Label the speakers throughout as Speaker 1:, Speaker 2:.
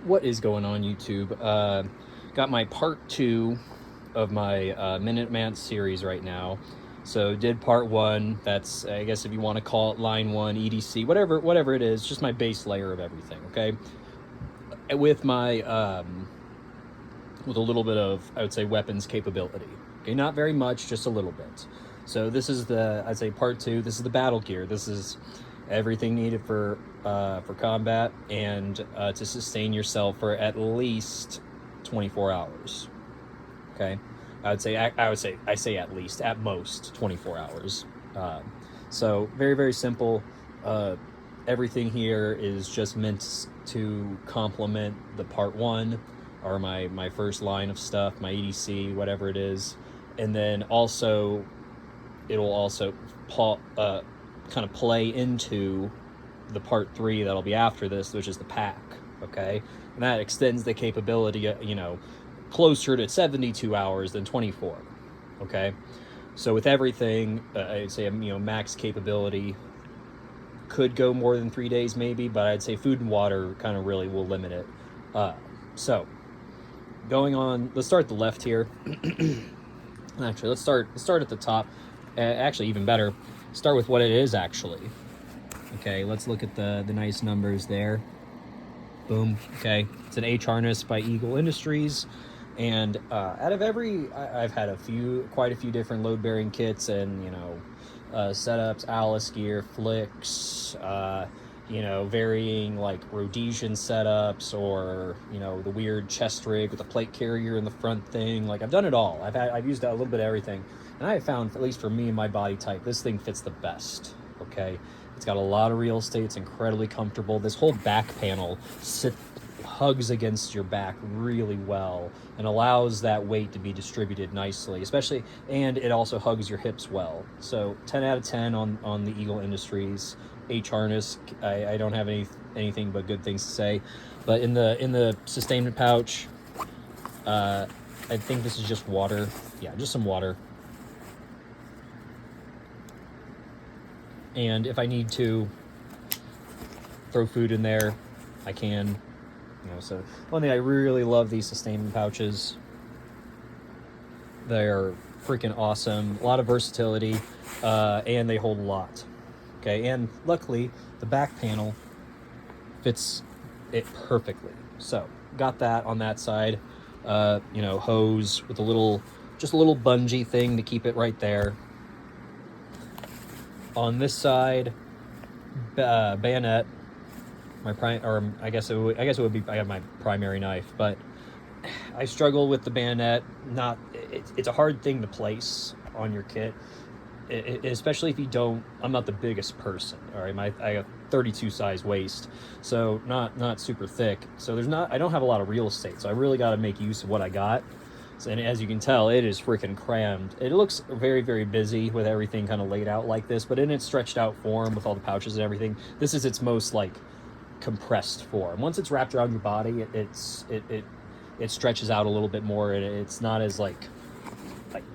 Speaker 1: What is going on, YouTube? Got my part 2 of my Minuteman series right now. So did part 1. That's, I guess, if you want to call it line 1, EDC, whatever it is, just my base layer of everything. Okay, with my with a little bit of, I would say, weapons capability. Okay, not very much, just a little bit. So this is the, I'd say, part 2. This is the battle gear. This is everything needed for combat and to sustain yourself for at least 24 hours. Okay, I say at least, at most 24 hours. So very simple. Everything here is just meant to complement the part 1 or my first line of stuff, my EDC, whatever it is, and then also it'll also kind of play into the part 3 that'll be after this, which is the pack. Okay, and that extends the capability, closer to 72 hours than 24. Okay, so with everything, I'd say max capability could go more than 3 days maybe, but I'd say food and water kind of really will limit it. So going on, let's start at the left here. Actually, let's start at the top. Actually, even better, start with what it is actually. Okay, let's look at the nice numbers there. Boom. Okay, it's an H harness by Eagle Industries, and out of I've had quite a few different load bearing kits and setups, Alice gear, flicks, varying like Rhodesian setups, or the weird chest rig with a plate carrier in the front thing. Like, I've done it all. I've used a little bit of everything, and I have found, at least for me and my body type, this thing fits the best. Okay, it's got a lot of real estate. It's incredibly comfortable. This whole back panel hugs against your back really well and allows that weight to be distributed nicely, especially, and it also hugs your hips well. So 10 out of 10 on the Eagle Industries H harness. I don't have anything but good things to say. But in the sustainment pouch, I think this is just water. Yeah, just some water. And if I need to throw food in there, I can. So one thing I really love, these sustainment pouches. They're freaking awesome. A lot of versatility, and they hold a lot. Okay, and luckily the back panel fits it perfectly. So got that on that side. Hose with just a little bungee thing to keep it right there. On this side, bayonet. I guess it would be. I have my primary knife, but I struggle with the bayonet. It's a hard thing to place on your kit, especially if you don't. I'm not the biggest person. All right, I have 32 size waist, so not super thick. So I don't have a lot of real estate. So I really got to make use of what I got. So, and as you can tell, it is freaking crammed. It looks very busy with everything kind of laid out like this, but in its stretched out form with all the pouches and everything, this is its most like compressed form. Once it's wrapped around your body, it stretches out a little bit more, and it's not as like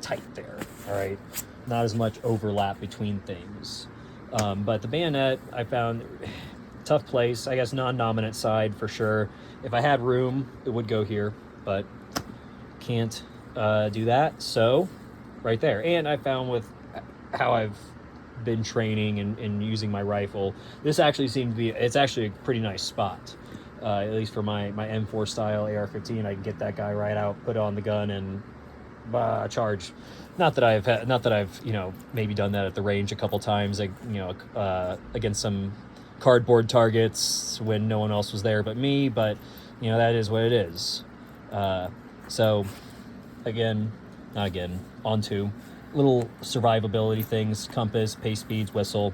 Speaker 1: tight there. All right, not as much overlap between things. But the bayonet, I found tough place. I guess non-dominant side for sure. If I had room, it would go here, but can't do that. So right there. And I found with how I've been training and using my rifle, this actually seemed to be, it's actually a pretty nice spot, at least for my M4 style AR-15. I can get that guy right out, put on the gun, and charge. Not that I've maybe done that at the range a couple times, against some cardboard targets when no one else was there but me, but that is what it is. So onto little survivability things: compass, pace speeds, whistle.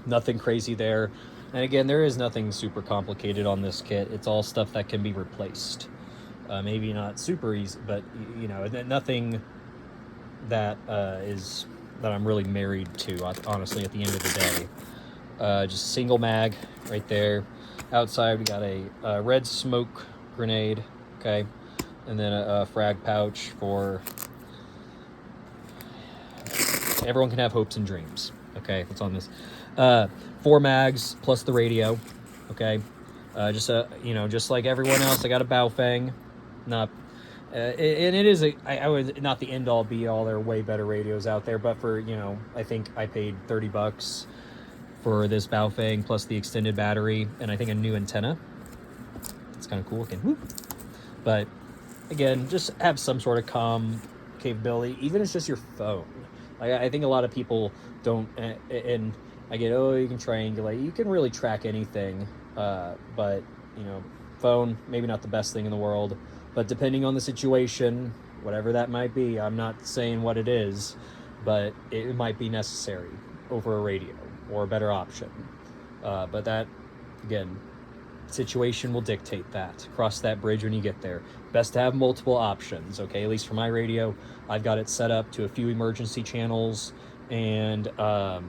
Speaker 1: Nothing crazy there. And again, there is nothing super complicated on this kit. It's all stuff that can be replaced. Maybe not super easy, but nothing that that I'm really married to, honestly, at the end of the day. Just single mag right there. Outside we got a red smoke grenade, okay, and then a frag pouch for everyone can have hopes and dreams. Okay, what's on this? 4 mags plus the radio. Okay, Just like everyone else, I got a Baofeng. Not, and it is I would not the end all be all. There are way better radios out there, but for I think I paid $30 for this Baofeng plus the extended battery and I think a new antenna. It's kind of cool looking. Whoop. But again, just have some sort of comm capability, even if it's just your phone. I think a lot of people don't, and I get, oh, you can triangulate. You can really track anything, but, phone, maybe not the best thing in the world. But depending on the situation, whatever that might be, I'm not saying what it is, but it might be necessary over a radio or a better option. But that, again, situation will dictate that. Cross that bridge when you get there. Best to have multiple options, okay? At least for my radio, I've got it set up to a few emergency channels and a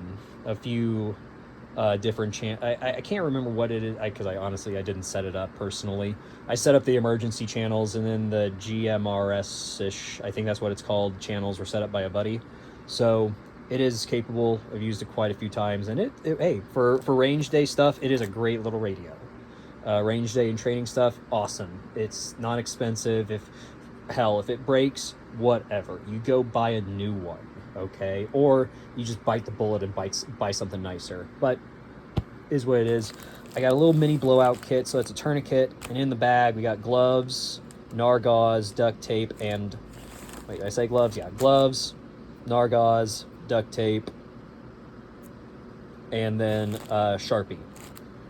Speaker 1: few different I can't remember what it is, because I honestly didn't set it up personally. I set up the emergency channels, and then the GMRS-ish, I think that's what it's called, channels were set up by a buddy. So it is capable. I've used it quite a few times, and hey, for range day stuff, it is a great little radio. Range day and training stuff, awesome. It's not expensive. If it breaks, whatever. You go buy a new one, okay? Or you just bite the bullet and buy something nicer. But is what it is. I got a little mini blowout kit, so it's a tourniquet, and in the bag we got gloves, Nargauze, duct tape, and wait, did I say gloves? Yeah, gloves, Nargauze, duct tape, and then Sharpie.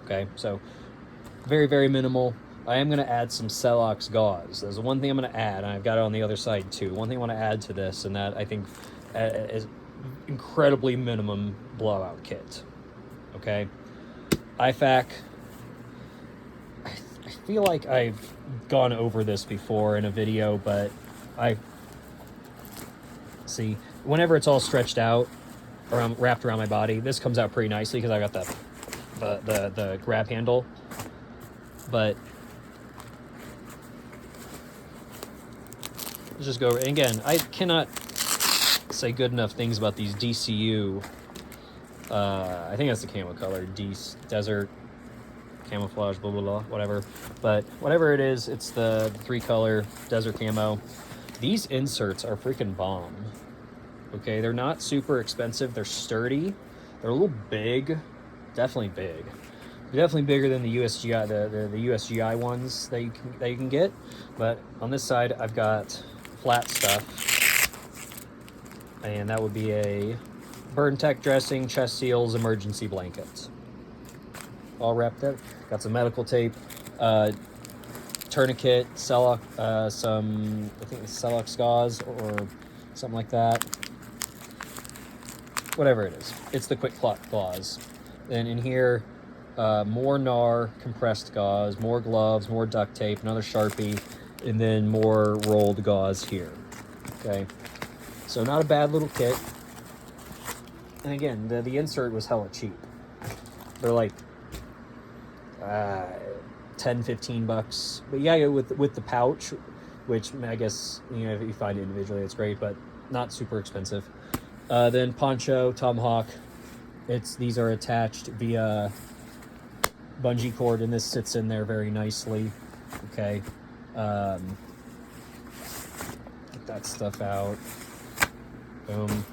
Speaker 1: Okay, so very, very minimal. I am going to add some Celox gauze. There's one thing I'm going to add, and I've got it on the other side too. One thing I want to add to this, and that I think is incredibly minimum blowout kit. Okay, IFAC. I feel like I've gone over this before in a video, but see, whenever it's all stretched out or I'm wrapped around my body, this comes out pretty nicely because I got the grab handle. But let's just go. And again, I cannot say good enough things about these DCU. I think that's the camo color, desert camouflage, blah blah blah, whatever. But whatever it is, it's the 3-color desert camo. These inserts are freaking bomb. Okay, they're not super expensive. They're sturdy. They're a little big, definitely big. Definitely bigger than the USGI, the USGI ones that you can get. But on this side, I've got flat stuff, and that would be a burn tech dressing, chest seals, emergency blankets, all wrapped up. Got some medical tape, tourniquet, Celox, I think it's Celox gauze or something like that. Whatever it is, it's the quick clot gauze. Then in here, more NAR compressed gauze, more gloves, more duct tape, another Sharpie, and then more rolled gauze here. Okay, so not a bad little kit. And again, the insert was hella cheap. They're like $10-15, but yeah, with the pouch, which I guess if you find it individually, it's great, but not super expensive. Then poncho, tomahawk. These are attached via bungee cord, and this sits in there very nicely. Okay, get that stuff out. Boom.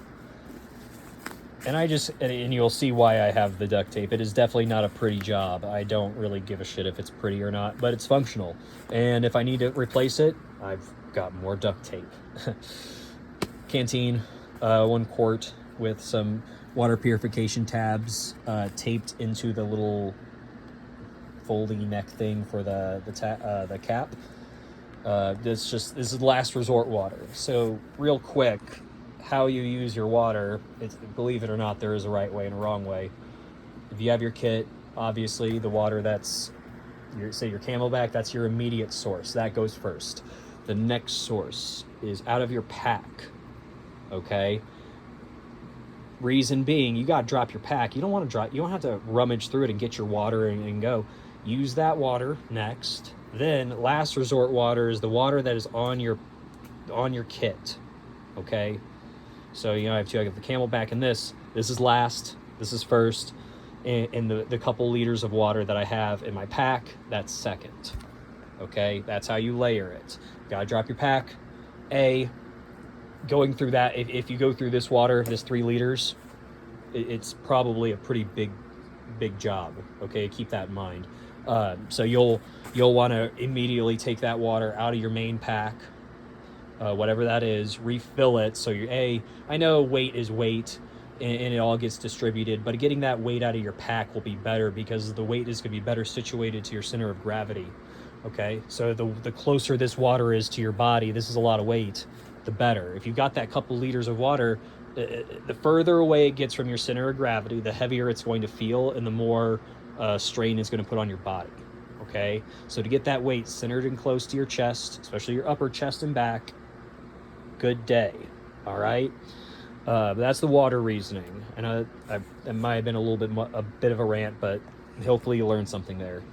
Speaker 1: And you'll see why I have the duct tape. It is definitely not a pretty job. I don't really give a shit if it's pretty or not, but it's functional. And if I need to replace it, I've got more duct tape. Canteen, 1 quart with some water purification tabs taped into the little foldy neck thing for the cap. This is last resort water. So real quick, how you use your water, believe it or not, there is a right way and a wrong way. If you have your kit, obviously the water that's your Camelback, that's your immediate source. That goes first. The next source is out of your pack. Okay? Reason being, you gotta drop your pack. You don't have to rummage through it and get your water and go. Use that water next. Then last resort water is the water that is on your kit. Okay? So I have two. I got the Camelback and this. This is last. This is first. and the couple liters of water that I have in my pack, that's second. Okay, that's how you layer it. You gotta drop your pack. Going through that, if you go through this water, this 3 liters, it's probably a pretty big job. Okay, keep that in mind. So you'll want to immediately take that water out of your main pack, whatever that is, refill it. So I know weight is weight, and it all gets distributed, but getting that weight out of your pack will be better because the weight is going to be better situated to your center of gravity. Okay, so the closer this water is to your body, this is a lot of weight, the better. If you've got that couple liters of water, the further away it gets from your center of gravity, the heavier it's going to feel, and the more strain it's going to put on your body. Okay, so to get that weight centered and close to your chest, especially your upper chest and back, good day. All right, but that's the water reasoning, and it might have been a bit of a rant, but hopefully you learned something there.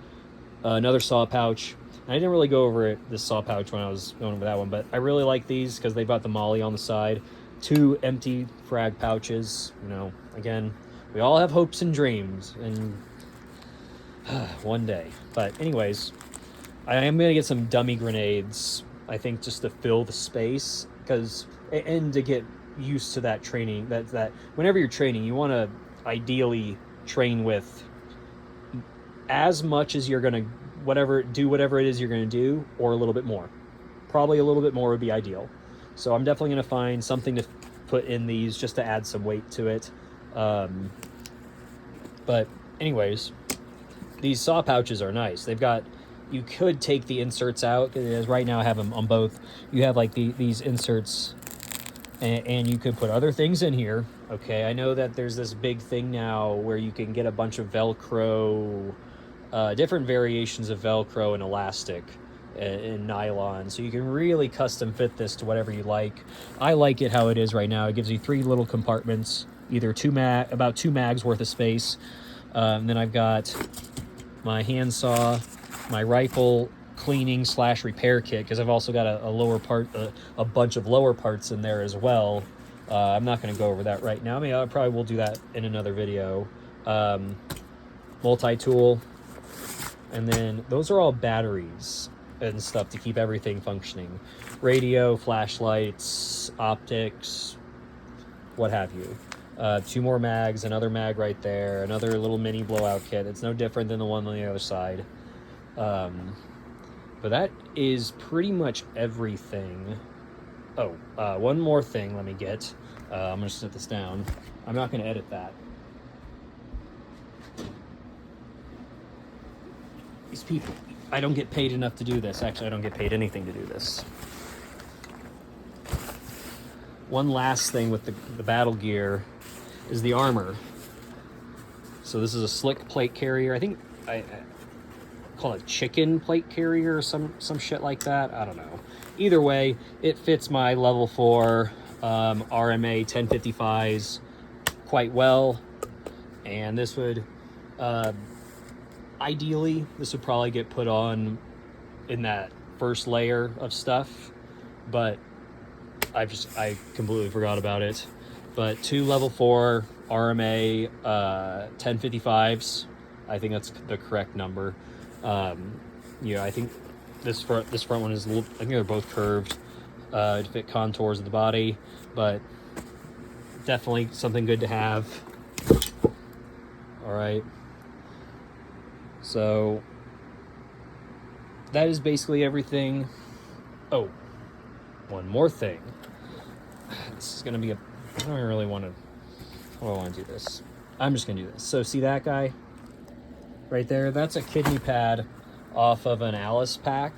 Speaker 1: Another saw pouch. I didn't really go over this saw pouch when I was going over that one, but I really like these because they've got the molly on the side. 2 empty frag pouches. You know, again, we all have hopes and dreams, and one day. But anyways, I am going to get some dummy grenades, I think, just to fill the space, and to get used to that training, that whenever you're training, you want to ideally train with as much as you're going to whatever it is you're going to do, or a little bit more. Probably a little bit more would be ideal. So I'm definitely going to find something to put in these just to add some weight to it. But anyways, these saw pouches are nice. You could take the inserts out, as right now I have them on both. You have like these inserts, and you could put other things in here. Okay, I know that there's this big thing now where you can get a bunch of Velcro, different variations of Velcro and elastic and nylon, so you can really custom fit this to whatever you like. I like it how it is right now. It gives you 3 little compartments, either about 2 mags worth of space. Then I've got my handsaw, my rifle cleaning / repair kit, because I've also got a bunch of lower parts in there as well. I'm not going to go over that right now. I mean, I probably will do that in another video. Multi-tool. And then those are all batteries and stuff to keep everything functioning. Radio, flashlights, optics, what have you. 2 more mags, another mag right there, another little mini blowout kit. It's no different than the one on the other side. But that is pretty much everything. Oh, one more thing let me get. I'm going to set this down. I'm not going to edit that. These people, I don't get paid enough to do this. Actually, I don't get paid anything to do this. One last thing with the battle gear is the armor. So this is a slick plate carrier. I think I call it chicken plate carrier or some shit like that. I don't know. Either way, it fits my level 4 RMA 1055s quite well. And this would... ideally, this would probably get put on in that first layer of stuff, but I completely forgot about it. But 2 level 4 RMA 1055s, I think that's the correct number. I think this front one is I think they're both curved to fit contours of the body, but definitely something good to have. All right. So that is basically everything. Oh, one more thing. This is going to be I don't really want to... How do I want to do this? I'm just going to do this. So see that guy right there? That's a kidney pad off of an Alice pack.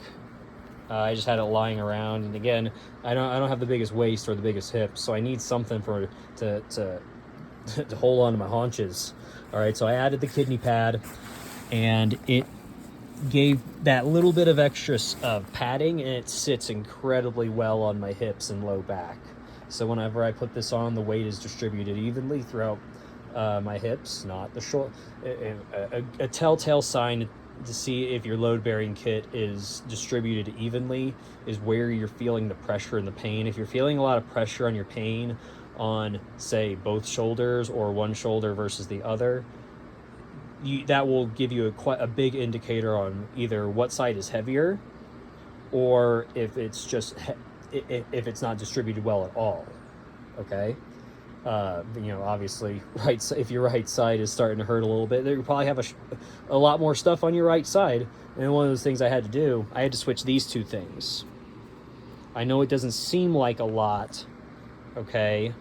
Speaker 1: I just had it lying around, and again, I don't have the biggest waist or the biggest hips, so I need something to hold on to my haunches. All right, so I added the kidney pad, and it gave that little bit of extra padding, and it sits incredibly well on my hips and low back. So whenever I put this on, the weight is distributed evenly throughout my hips, not the short. A telltale sign to see if your load-bearing kit is distributed evenly is where you're feeling the pressure and the pain. If you're feeling a lot of pressure on your pain on, say, both shoulders or one shoulder versus the other, that will give you quite a big indicator on either what side is heavier, or if it's just if it's not distributed well at all. Okay. Obviously, if your right side is starting to hurt a little bit, you probably have a lot more stuff on your right side. And one of those things I had to do, I had to switch these two things. I know it doesn't seem like a lot, okay,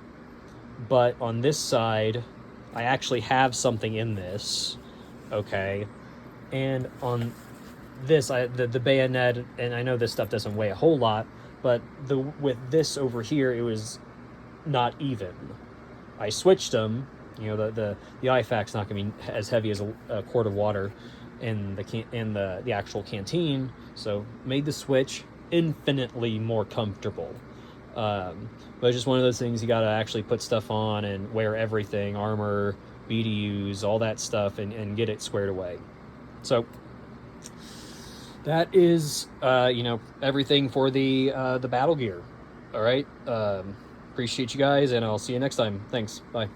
Speaker 1: but on this side, I actually have something in this, okay, and on this, the bayonet, and I know this stuff doesn't weigh a whole lot, but with this over here, it was not even. I switched them. The IFAC's not going to be as heavy as a quart of water in the actual canteen, so made the switch infinitely more comfortable. But it's just one of those things you got to actually put stuff on and wear everything, armor, BDUs, all that stuff, and get it squared away. So that is everything for the battle gear. All right. Appreciate you guys, and I'll see you next time. Thanks. Bye.